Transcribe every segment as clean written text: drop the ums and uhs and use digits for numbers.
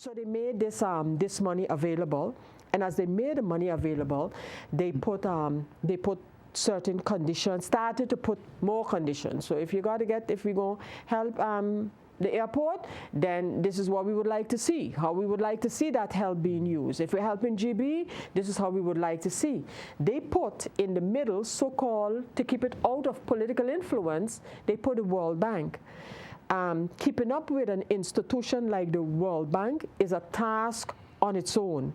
So they made this money available, and as they made the money available, they put certain conditions, started to put more conditions. So if we go help the airport, then this is what we would like to see, how we would like to see that help being used. If we're helping GB, this is how we would like to see. They put in the middle, so-called, to keep it out of political influence, they put the World Bank. Keeping up with an institution like the World Bank is a task on its own.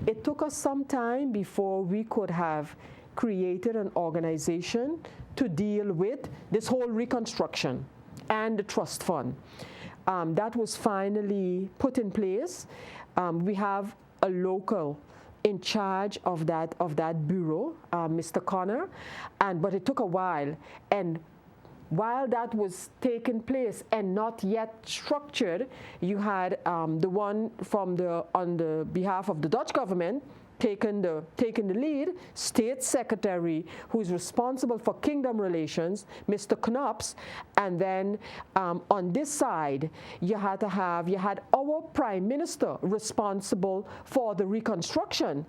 It took us some time before we could have created an organization to deal with this whole reconstruction and the trust fund. That was finally put in place. We have a local in charge of that bureau, Mr. Connor, but it took a while. And while that was taking place and not yet structured, you had the one on the behalf of the Dutch government taking the lead, State Secretary, who is responsible for Kingdom relations, Mr. Knops, and then on this side, you had our Prime Minister responsible for the reconstruction.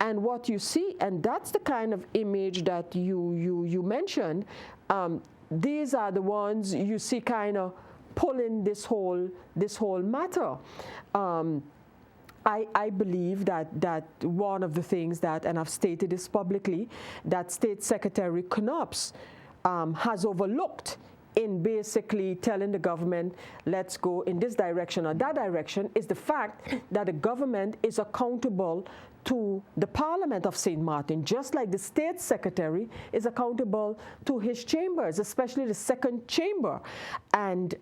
And what you see, and that's the kind of image that you mentioned, these are the ones you see kind of pulling this whole matter. I believe that one of the things that, and I've stated this publicly, that State Secretary Knops has overlooked in basically telling the government, let's go in this direction or that direction, is the fact that the government is accountable to the Parliament of St. Maarten, just like the State Secretary is accountable to his chambers, especially the second chamber. And,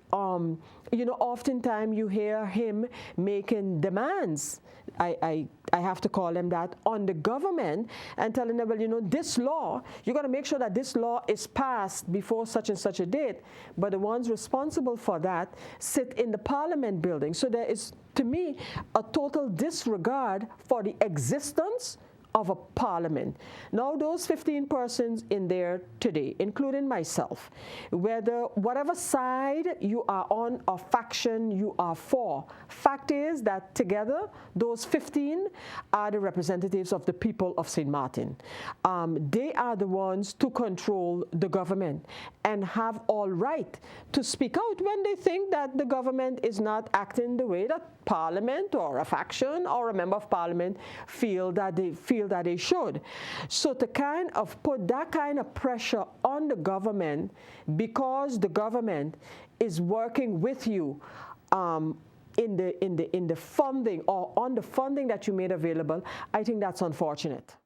oftentimes you hear him making demands, I have to call them that, on the government and telling them, well, this law, you got to make sure that this law is passed before such and such a date. But the ones responsible for that sit in the Parliament building. So there is, to me, a total disregard for the existence of a parliament. Now those 15 persons in there today, including myself, whatever side you are on or faction you are for, fact is that together those 15 are the representatives of the people of St. Maarten. They are the ones to control the government and have all right to speak out when they think that the government is not acting the way that Parliament or a faction or a member of Parliament feel that they should. So to kind of put that kind of pressure on the government because the government is working with you in the funding or on the funding that you made available, I think that's unfortunate.